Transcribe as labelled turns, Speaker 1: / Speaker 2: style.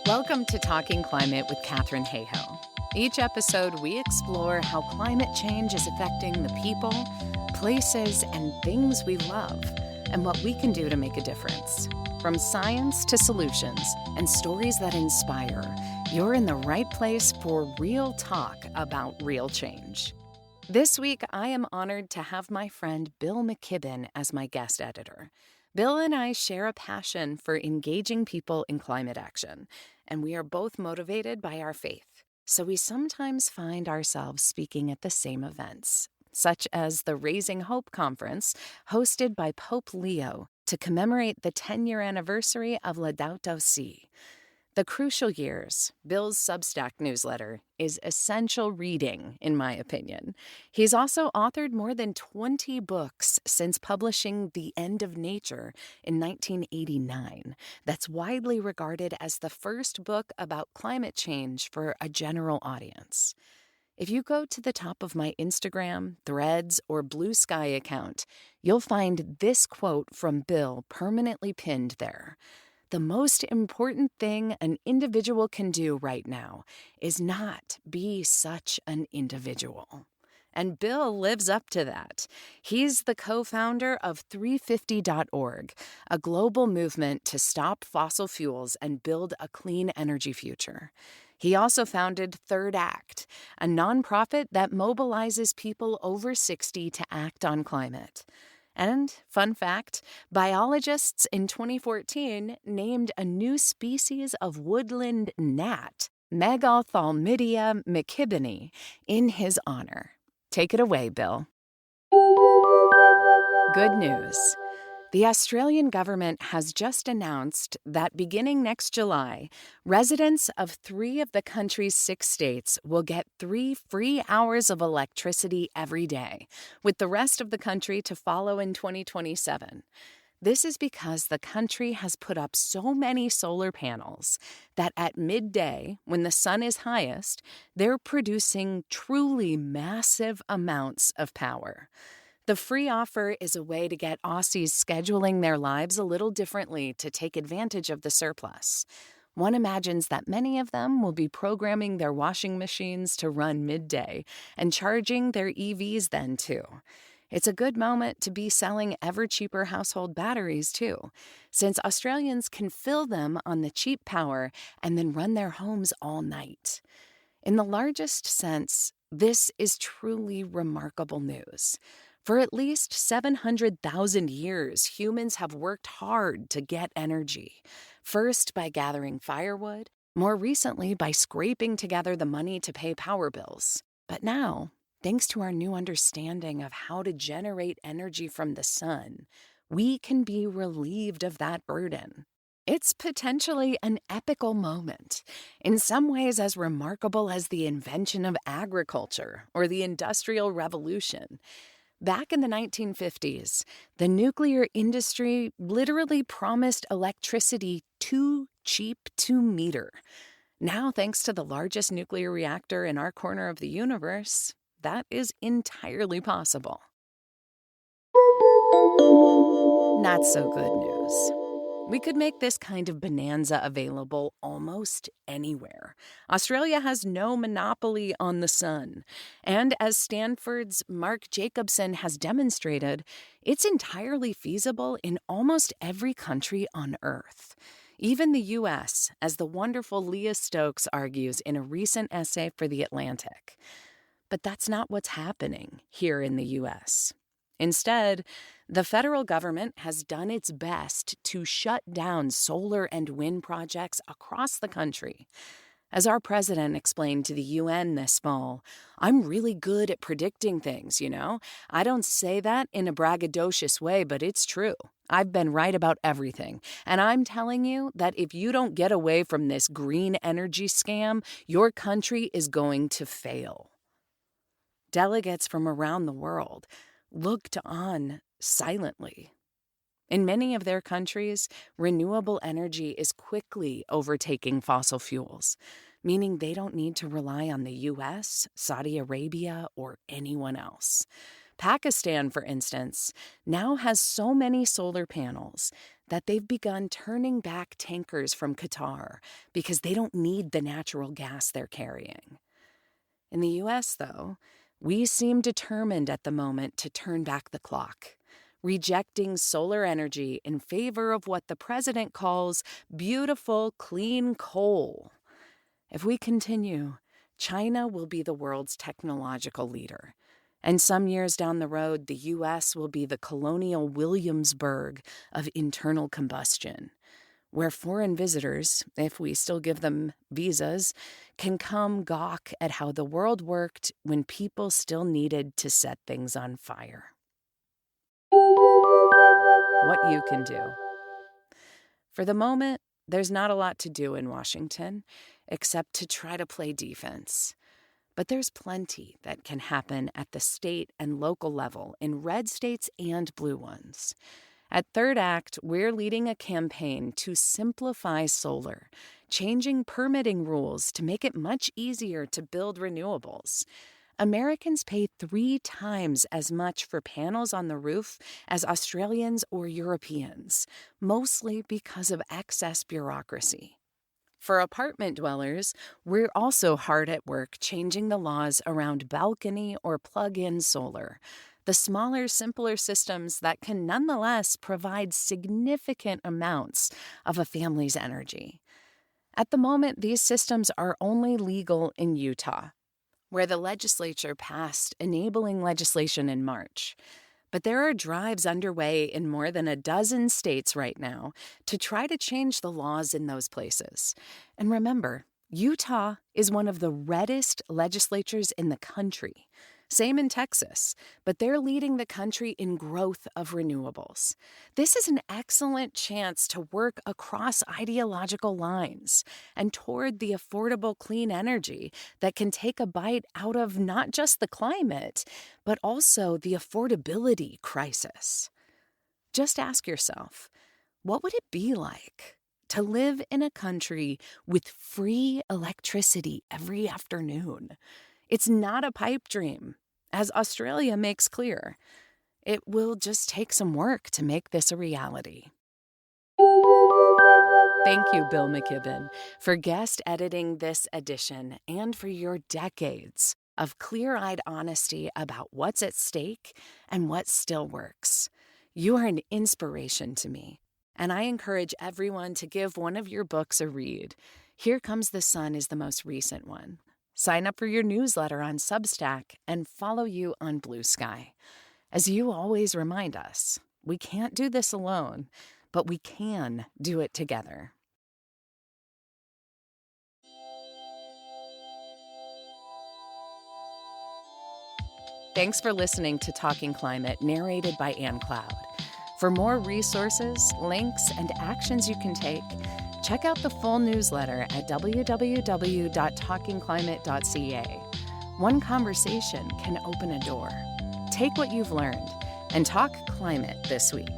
Speaker 1: Welcome to Talking Climate with Katherine Hayhoe. Each episode, we explore how climate change is affecting the people, places, and things we love, and what we can do to make a difference. From science to solutions and stories that inspire, you're in the right place for real talk about real change. This week, I am honored to have my friend Bill McKibben as my guest editor. Bill and I share a passion for engaging people in climate action, and we are both motivated by our faith. So we sometimes find ourselves speaking at the same events, such as the Raising Hope Conference hosted by Pope Leo to commemorate the 10-year anniversary of Laudato Si. The Crucial Years, Bill's Substack newsletter, is essential reading, in my opinion. He's also authored more than 20 books since publishing The End of Nature in 1989. That's widely regarded as the first book about climate change for a general audience. If you go to the top of my Instagram, Threads, or Blue Sky account, you'll find this quote from Bill permanently pinned there. The most important thing an individual can do right now is not be such an individual. And Bill lives up to that. He's the co-founder of 350.org, a global movement to stop fossil fuels and build a clean energy future. He also founded Third Act, a nonprofit that mobilizes people over 60 to act on climate. And, fun fact, biologists in 2014 named a new species of woodland gnat, Megalthalmidia mckibbeni, in his honor. Take it away, Bill. Good news. The Australian government has just announced that beginning next July, residents of 3 of the country's 6 states will get 3 free hours of electricity every day, with the rest of the country to follow in 2027. This is because the country has put up so many solar panels that at midday, when the sun is highest, they're producing truly massive amounts of power. The free offer is a way to get Aussies scheduling their lives a little differently to take advantage of the surplus. One imagines that many of them will be programming their washing machines to run midday and charging their EVs then, too. It's a good moment to be selling ever-cheaper household batteries, too, since Australians can fill them on the cheap power and then run their homes all night. In the largest sense, this is truly remarkable news. For at least 700,000 years, humans have worked hard to get energy, first by gathering firewood, more recently by scraping together the money to pay power bills. But now, thanks to our new understanding of how to generate energy from the sun, we can be relieved of that burden. It's potentially an epical moment, in some ways as remarkable as the invention of agriculture or the Industrial Revolution. Back in the 1950s, the nuclear industry literally promised electricity too cheap to meter. Now, thanks to the largest nuclear reactor in our corner of the universe, that is entirely possible. Not so good news. We could make this kind of bonanza available almost anywhere. Australia has no monopoly on the sun. And as Stanford's Mark Jacobson has demonstrated, it's entirely feasible in almost every country on Earth. Even the U.S., as the wonderful Leah Stokes argues in a recent essay for The Atlantic. But that's not what's happening here in the U.S. Instead, the federal government has done its best to shut down solar and wind projects across the country. As our president explained to the UN this fall, I'm really good at predicting things, you know? I don't say that in a braggadocious way, but it's true. I've been right about everything. And I'm telling you that if you don't get away from this green energy scam, your country is going to fail. Delegates from around the world looked on silently. In many of their countries, renewable energy is quickly overtaking fossil fuels, meaning they don't need to rely on the U.S., Saudi Arabia, or anyone else. Pakistan, for instance, now has so many solar panels that they've begun turning back tankers from Qatar because they don't need the natural gas they're carrying. In the U.S., though, we seem determined at the moment to turn back the clock, rejecting solar energy in favor of what the president calls beautiful, clean coal. If we continue, China will be the world's technological leader. And some years down the road, the U.S. will be the colonial Williamsburg of internal combustion, where foreign visitors, if we still give them visas, can come gawk at how the world worked when people still needed to set things on fire. What you can do. For the moment, there's not a lot to do in Washington, except to try to play defense. But there's plenty that can happen at the state and local level in red states and blue ones. At Third Act, we're leading a campaign to simplify solar, changing permitting rules to make it much easier to build renewables. Americans pay 3 times as much for panels on the roof as Australians or Europeans, mostly because of excess bureaucracy. For apartment dwellers, we're also hard at work changing the laws around balcony or plug-in solar, the smaller, simpler systems that can nonetheless provide significant amounts of a family's energy. At the moment, these systems are only legal in Utah, where the legislature passed enabling legislation in March. But there are drives underway in more than a dozen states right now to try to change the laws in those places. And remember, Utah is one of the reddest legislatures in the country. Same in Texas, but they're leading the country in growth of renewables. This is an excellent chance to work across ideological lines and toward the affordable clean energy that can take a bite out of not just the climate, but also the affordability crisis. Just ask yourself, what would it be like to live in a country with free electricity every afternoon? It's not a pipe dream, as Australia makes clear. It will just take some work to make this a reality. Thank you, Bill McKibben, for guest editing this edition and for your decades of clear-eyed honesty about what's at stake and what still works. You are an inspiration to me, and I encourage everyone to give one of your books a read. Here Comes the Sun is the most recent one. Sign up for your newsletter on Substack and follow you on Blue Sky. As you always remind us, we can't do this alone, but we can do it together. Thanks for listening to Talking Climate, narrated by Ann Cloud. For more resources, links, and actions you can take, check out the full newsletter at www.talkingclimate.ca. One conversation can open a door. Take what you've learned and talk climate this week.